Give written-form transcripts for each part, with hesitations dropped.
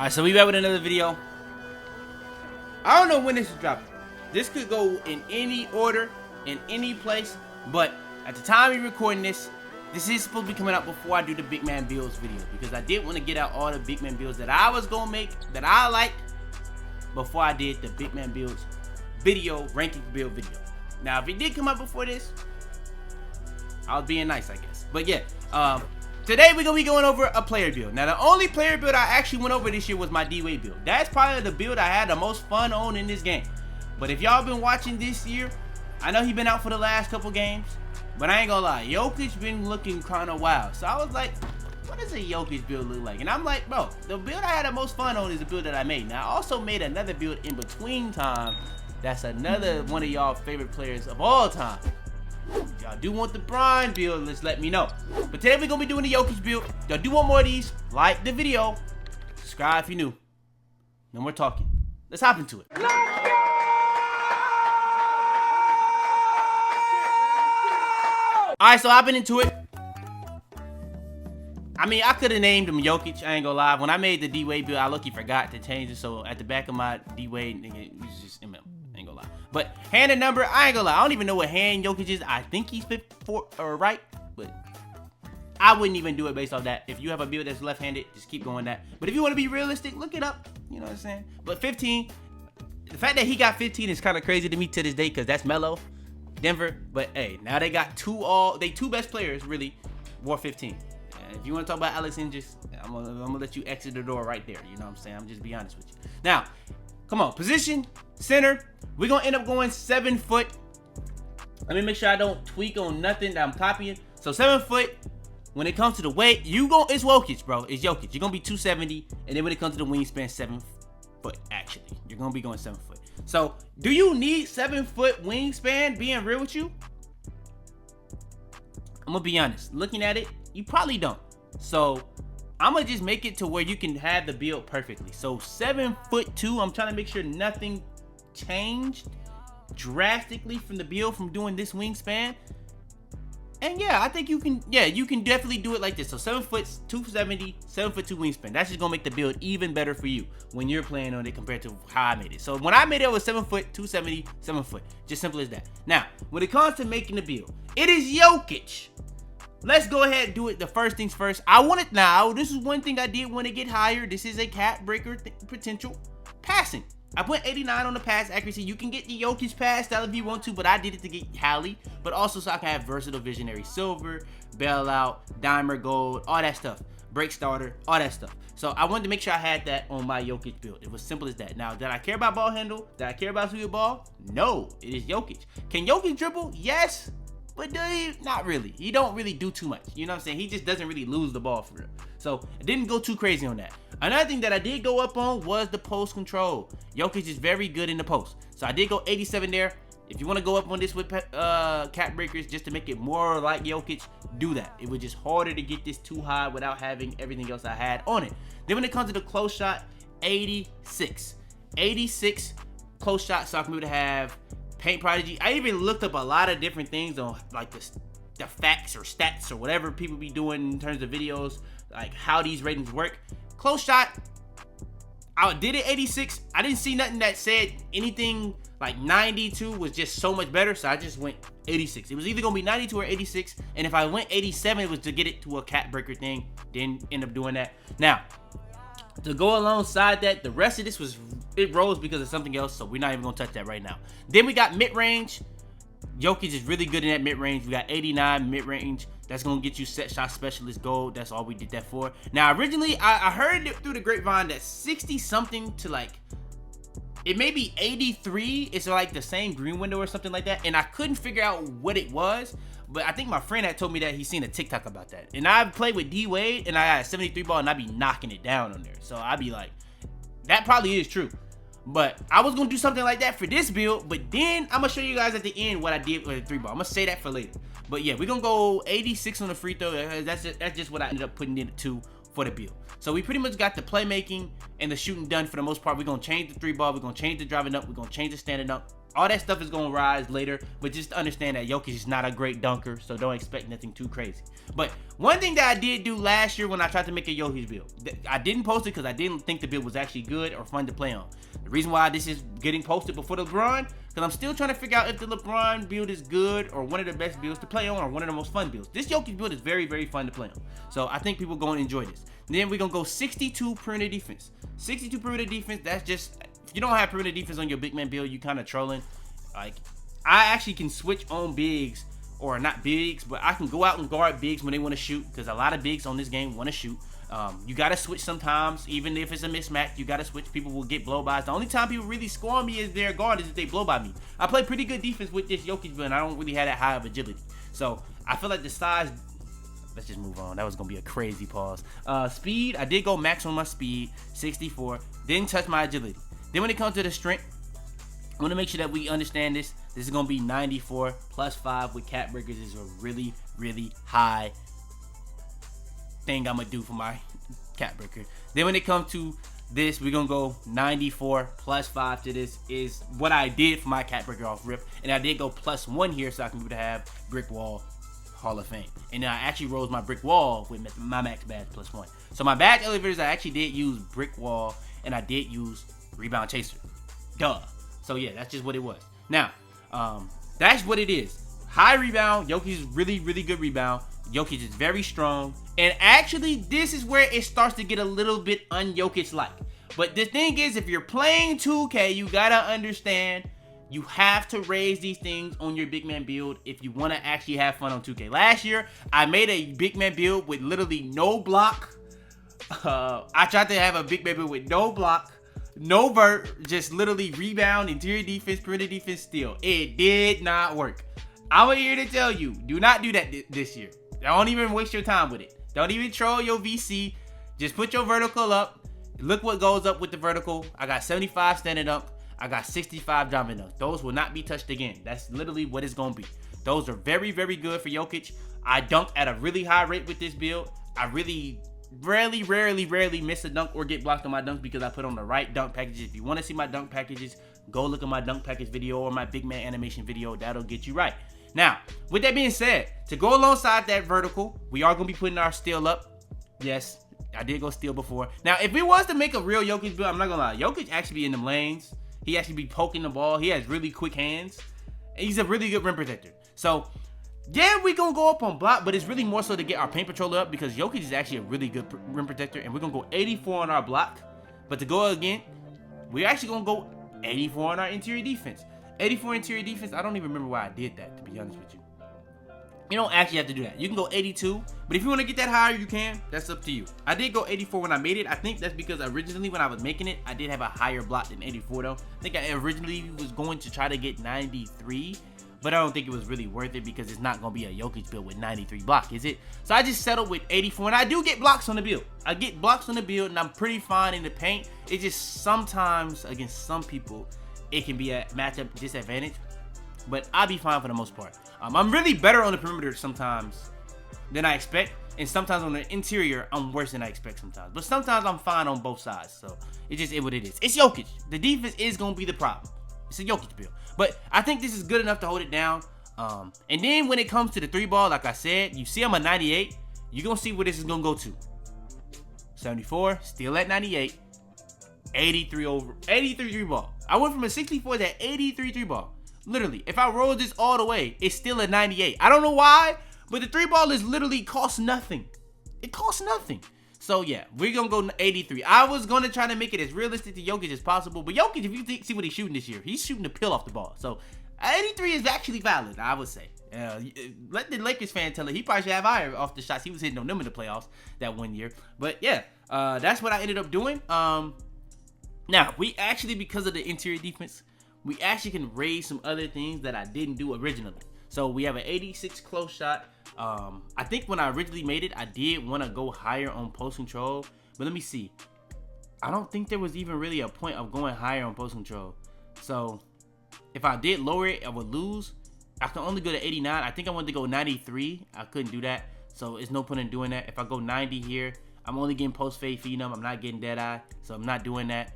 Alright, so we back with another video. I don't know when this is dropping. This could go in any order, in any place, but at the time we're recording this, this is supposed to be coming out before I do the big man builds video, because I did want to get out all the big man builds that I was gonna make, that I liked, before I did the big man builds video, ranking build video. Now, if it did come out before this, I was being nice, I guess. But yeah, today we're gonna be going over a player build. Now, the only player build I actually went over this year was my dwade build. That's probably the build I had the most fun on in this game. But if y'all been watching this year, I know he been out for the last couple games, but I ain't gonna lie, Jokic been looking kind of wild. So I was like, what does a Jokic build look like? And I'm like, bro, the build I had the most fun on is the build that I made. Now, I also made another build in between time. That's another one of y'all favorite players of all time. Y'all do want the Bron build, let's let me know. But today we're gonna be doing the Jokic build. Y'all do want more of these, like the video, subscribe if you're new. No more talking. Let's hop into it. Alright, so hopping into it. I mean, I could have named him Jokic, I ain't gonna lie. When I made the dwade build, I lucky forgot to change it. So at the back of my dwade, it was just MM. I ain't gonna lie. But hand and number, I ain't gonna lie. I don't even know what hand Jokic is. I think he's 54 or right, but I wouldn't even do it based off that. If you have a build that's left-handed, just keep going that. But if you want to be realistic, look it up. You know what I'm saying? But 15, the fact that he got 15 is kind of crazy to me to this day, because that's Melo, Denver. But hey, now they got two best players really wore 15. And if you want to talk about Alex Hinges, I'm gonna let you exit the door right there. You know what I'm saying? I'm just be honest with you. Now, come on, position, center. We're gonna end up going 7 foot. Let me make sure I don't tweak on nothing that I'm copying. So 7 foot. When it comes to the weight, it's Jokic, bro. It's Jokic. You're gonna be 270, and then when it comes to the wingspan, 7 foot. Actually, you're gonna be going 7 foot. So, do you need 7 foot wingspan? Being real with you, I'm gonna be honest. Looking at it, you probably don't. So, I'm gonna just make it to where you can have the build perfectly. So 7'2", I'm trying to make sure nothing changed drastically from the build from doing this wingspan. And yeah, I think you can definitely do it like this. So 7 foot, 270, 7'2" wingspan. That's just gonna make the build even better for you when you're playing on it compared to how I made it. So when I made it, it was 7 foot, 270, 7 foot. Just simple as that. Now, when it comes to making the build, it is Jokic. Let's go ahead and do it. The first things first. This is one thing I did want to get higher. This is a cap breaker potential. Passing. I put 89 on the pass accuracy. You can get the Jokic pass style if you want to, but I did it to get Hallie, but also so I can have versatile visionary silver, bailout, dimer gold, all that stuff. Break starter, all that stuff. So I wanted to make sure I had that on my Jokic build. It was simple as that. Now, did I care about ball handle? Did I care about sweet ball? No, it is Jokic. Can Jokic dribble? Yes. But not really. He don't really do too much. You know what I'm saying? He just doesn't really lose the ball for real. So I didn't go too crazy on that. Another thing that I did go up on was the post control. Jokic is very good in the post. So I did go 87 there. If you want to go up on this with cap breakers just to make it more like Jokic, do that. It was just harder to get this too high without having everything else I had on it. Then when it comes to the close shot, 86. 86 close shot, so I can be able to have Paint Prodigy. I even looked up a lot of different things on like the facts or stats or whatever people be doing in terms of videos, like how these ratings work. Close shot, I did it 86. I didn't see nothing that said anything like 92 was just so much better, so I just went 86. It was either gonna be 92 or 86, and if I went 87, it was to get it to a cap breaker thing. Didn't end up doing that. Now, to go alongside that, the rest of this it rose because of something else, so we're not even gonna touch that right now. Then we got mid-range. Jokic is really good in that mid-range. We got 89 mid-range. That's gonna get you set shot specialist gold. That's all we did that for. Now, originally, I heard it through the grapevine that 60 something to like, it may be 83. It's like the same green window or something like that, and I couldn't figure out what it was. But I think my friend had told me that he's seen a TikTok about that. And I've played with dwade, and I got a 73 ball, and I be knocking it down on there. So I'd be like, that probably is true. But I was going to do something like that for this build. But then I'm going to show you guys at the end what I did with the 3 ball. I'm going to say that for later. But yeah, we're going to go 86 on the free throw. That's just what I ended up putting in it to for the build. So we pretty much got the playmaking and the shooting done for the most part. We're going to change the 3 ball. We're going to change the driving up. We're going to change the standing up. All that stuff is going to rise later, but just understand that Jokic is not a great dunker, so don't expect nothing too crazy. But one thing that I did do last year when I tried to make a Jokic build, I didn't post it because I didn't think the build was actually good or fun to play on. The reason why this is getting posted before the LeBron, because I'm still trying to figure out if the LeBron build is good or one of the best builds to play on or one of the most fun builds. This Jokic build is very, very fun to play on. So I think people are going to enjoy this. And then we're going to go 62 perimeter defense. 62 perimeter defense, that's just, if you don't have perimeter defense on your big man build, you kind of trolling. Like, I actually can switch on bigs, or not bigs, but I can go out and guard bigs when they want to shoot, because a lot of bigs on this game want to shoot. You got to switch sometimes, even if it's a mismatch, you got to switch. People will get blow-bys. The only time people really score on me is their guard is if they blow by me. I play pretty good defense with this Jokic, but I don't really have that high of agility. So, I feel like the size, let's just move on. That was going to be a crazy pause. Speed, I did go max on my speed, 64. Didn't touch my agility. Then when it comes to the strength, I want to make sure that we understand this. This is going to be 94 plus 5 with cap breakers. Is a really, really high thing I'm going to do for my cap breaker. Then when it comes to this, we're going to go 94 plus 5 to this is what I did for my cap breaker off rip. And I did go plus 1 here so I can be able to have brick wall Hall of Fame. And I actually rose my brick wall with my max badge plus 1. So my badge elevators, I actually did use brick wall and I did use rebound chaser. Duh. So yeah, that's just what it was. Now, that's what it is. High rebound. Jokic is really, really good rebound. Jokic is very strong. And actually, this is where it starts to get a little bit un-Jokic-like. But the thing is, if you're playing 2K, you gotta understand you have to raise these things on your big man build if you want to actually have fun on 2K. Last year, I made a big man build with literally no block. I tried to have a big man build with no block. No vert, just literally rebound, interior defense, perimeter defense, steal. It did not work. I'm here to tell you, do not do that this year. Don't even waste your time with it. Don't even troll your VC. Just put your vertical up. Look what goes up with the vertical. I got 75 standing up. I got 65 driving dunks. Those will not be touched again. That's literally what it's going to be. Those are very, very good for Jokic. I dunk at a really high rate with this build. I really rarely miss a dunk or get blocked on my dunks because I put on the right dunk packages. If you want to see my dunk packages, go look at my dunk package video or my big man animation video. That'll get you right. Now, with that being said, to go alongside that vertical, we are going to be putting our steal up. Yes, I did go steal before. Now, if it was to make a real Jokic build, I'm not going to lie. Jokic actually be in them lanes. He actually be poking the ball. He has really quick hands. And he's a really good rim protector. So, yeah, we gonna go up on block, but it's really more so to get our paint controller up because Jokic is actually a really good rim protector, and we're gonna go 84 on our block. But to go again, we're actually gonna go 84 on our interior defense. 84 interior defense, I don't even remember why I did that, to be honest with you. You don't actually have to do that. You can go 82, but if you want to get that higher, you can. That's up to you. I did go 84 when I made it. I think that's because originally when I was making it, I did have a higher block than 84 though. I think I originally was going to try to get 93. But I don't think it was really worth it because it's not going to be a Jokic build with 93 block, is it? So I just settled with 84. And I do get blocks on the build. I get blocks on the build and I'm pretty fine in the paint. It's just sometimes against some people, it can be a matchup disadvantage. But I'll be fine for the most part. I'm really better on the perimeter sometimes than I expect. And sometimes on the interior, I'm worse than I expect sometimes. But sometimes I'm fine on both sides. So it just is what it is. It's Jokic. The defense is going to be the problem. It's a Jokic build. But I think this is good enough to hold it down. And then when it comes to the 3-ball, like I said, you see I'm a 98. You're going to see where this is going to go to. 74, still at 98. 83 over, 83 3-ball. I went from a 64 to 83 3-ball. Literally, if I roll this all the way, it's still a 98. I don't know why, but the 3-ball is literally costs nothing. It costs nothing. So yeah, we're gonna go 83. I was gonna try to make it as realistic to Jokic as possible, but Jokic, if you see what he's shooting this year, he's shooting the pill off the ball. So 83 is actually valid, I would say. Let the Lakers fan tell it. He probably should have higher off the shots. He was hitting on them in the playoffs that one year. But yeah, that's what I ended up doing. Now we actually, because of the interior defense, we actually can raise some other things that I didn't do originally. So we have an 86 close shot. I think when I originally made it, I did want to go higher on post control. But let me see. I don't think there was even really a point of going higher on post control. So if I did lower it, I would lose. I can only go to 89. I think I wanted to go 93. I couldn't do that. So it's no point in doing that. If I go 90 here, I'm only getting post fade phenom. I'm not getting dead eye. So I'm not doing that.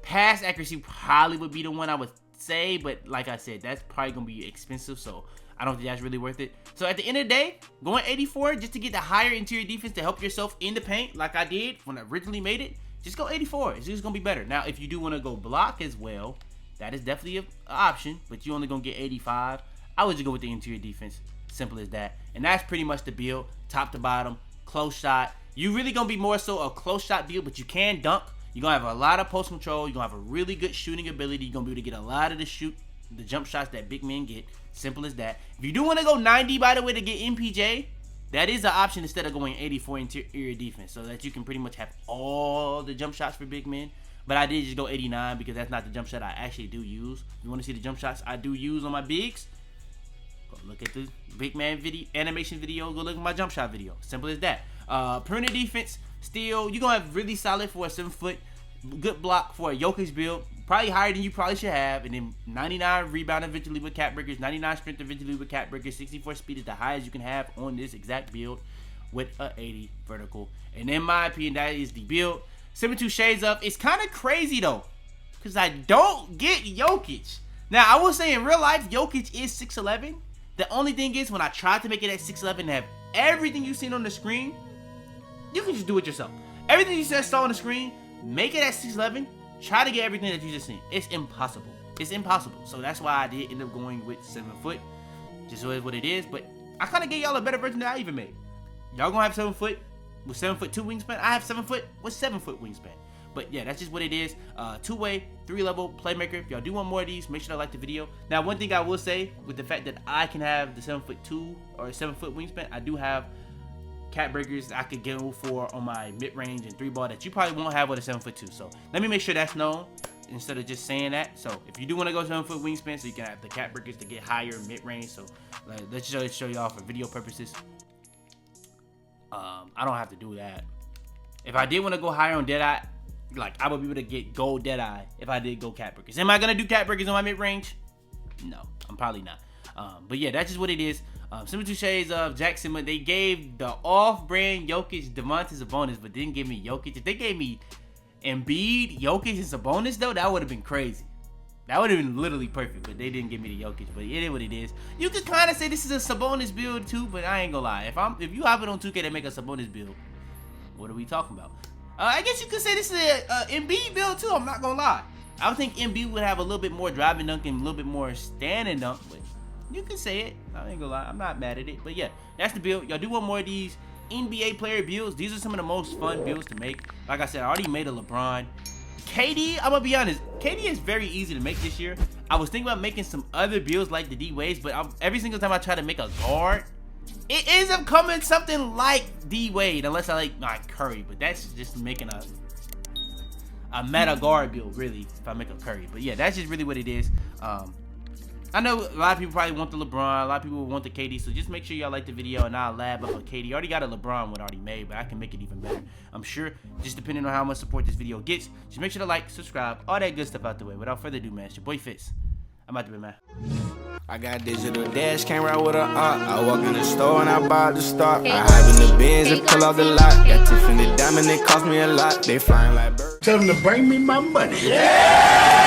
Pass accuracy probably would be the one I would say, but like I said, that's probably gonna be expensive, so I don't think that's really worth it. So at the end of the day, going 84 just to get the higher interior defense to help yourself in the paint, like I did when I originally made it. Just go 84. It's just gonna be better. Now, if you do want to go block as well, that is definitely an option, but you only gonna get 85. I would just go with the interior defense. Simple as that. And that's pretty much the build, top to bottom, close shot. You really gonna be more so a close shot build, but you can dunk. You're gonna have a lot of post control. You're gonna have a really good shooting ability. You're gonna be able to get a lot of the jump shots that big men get. Simple as that. If you do want to go 90, by the way, to get MPJ, that is an option instead of going 84 interior defense, so that you can pretty much have all the jump shots for big men. But I did just go 89 because that's not the jump shot I actually do use. If you want to see the jump shots I do use on my bigs, go look at the big man video, animation video. Go look at my jump shot video. Simple as that. Perimeter defense, still, you're going to have really solid for a 7-foot. Good block for a Jokic build. Probably higher than you probably should have. And then 99 rebound eventually with cap breakers. 99 strength eventually with cap breakers. 64 speed is the highest you can have on this exact build with a 80 vertical. And in my opinion, that is the build. 72 shades of. It's kind of crazy though, because I don't get Jokic. Now, I will say in real life, Jokic is 6'11". The only thing is, when I tried to make it at 6'11" and have everything you've seen on the screen, you can just do it yourself. Everything you saw on the screen, make it at 6'11". Try to get everything that you just seen. It's impossible. It's impossible. So that's why I did end up going with 7 foot. Just so it's what it is. But I kind of gave y'all a better version than I even made. Y'all gonna have 7 foot with 7'2" wingspan. I have 7 foot with 7 foot wingspan. But yeah, that's just what it is. 2-way, 3-level playmaker. If y'all do want more of these, make sure to like the video. Now, one thing I will say, with the fact that I can have the 7'2" or 7 foot wingspan, I do have cap breakers I could go for on my mid-range and 3-ball that you probably won't have with a 7'2". So let me make sure that's known instead of just saying that. So if you do want to go 7 foot wingspan, so you can have the cap breakers to get higher mid-range. So let's just show y'all for video purposes. I don't have to do that. If I did want to go higher on Deadeye, like, I would be able to get gold Deadeye if I did go cap breakers. Am I gonna do cap breakers on my mid-range? No, I'm probably not. But yeah, that's just what it is. 72 shades of Jackson. They gave the off-brand Jokic Demontis a bonus, but didn't give me Jokic. If they gave me Embiid, Jokic as a bonus, though, that would have been crazy. That would have been literally perfect, but they didn't give me the Jokic. But it is what it is. You could kind of say this is a Sabonis build too, but I ain't gonna lie. If you have it on 2K to make a Sabonis build, what are we talking about? I guess you could say this is a Embiid build too. I'm not gonna lie. I would think Embiid would have a little bit more driving dunk and a little bit more standing dunk, but you can say it. I ain't gonna lie. I'm not mad at it. But yeah, that's the build. Y'all do want more of these NBA player builds? These are some of the most fun builds to make. Like I said, I already made a LeBron. KD, I'm gonna be honest, KD is very easy to make this year. I was thinking about making some other builds like the DWYANE, but every single time I try to make a guard, it ends up coming something like DWYANE, unless I like my Curry. But that's just making a meta guard build, really, if I make a Curry. But yeah, that's just really what it is. I know a lot of people probably want the LeBron, a lot of people want the KD, so just make sure y'all like the video and I'll lab up a KD. I already got a LeBron one already made, but I can make it even better, I'm sure, just depending on how much support this video gets. Just make sure to like, subscribe, all that good stuff out the way. Without further ado, man, it's your boy Fitz. I'm out the way, man. I got digital dash, came right with a I walk in the store and I buy the stock. I hide in the bins and pull out the lot. Got Tiffany diamond, it cost me a lot. They flying like birds. Tell them to bring me my money. Yeah!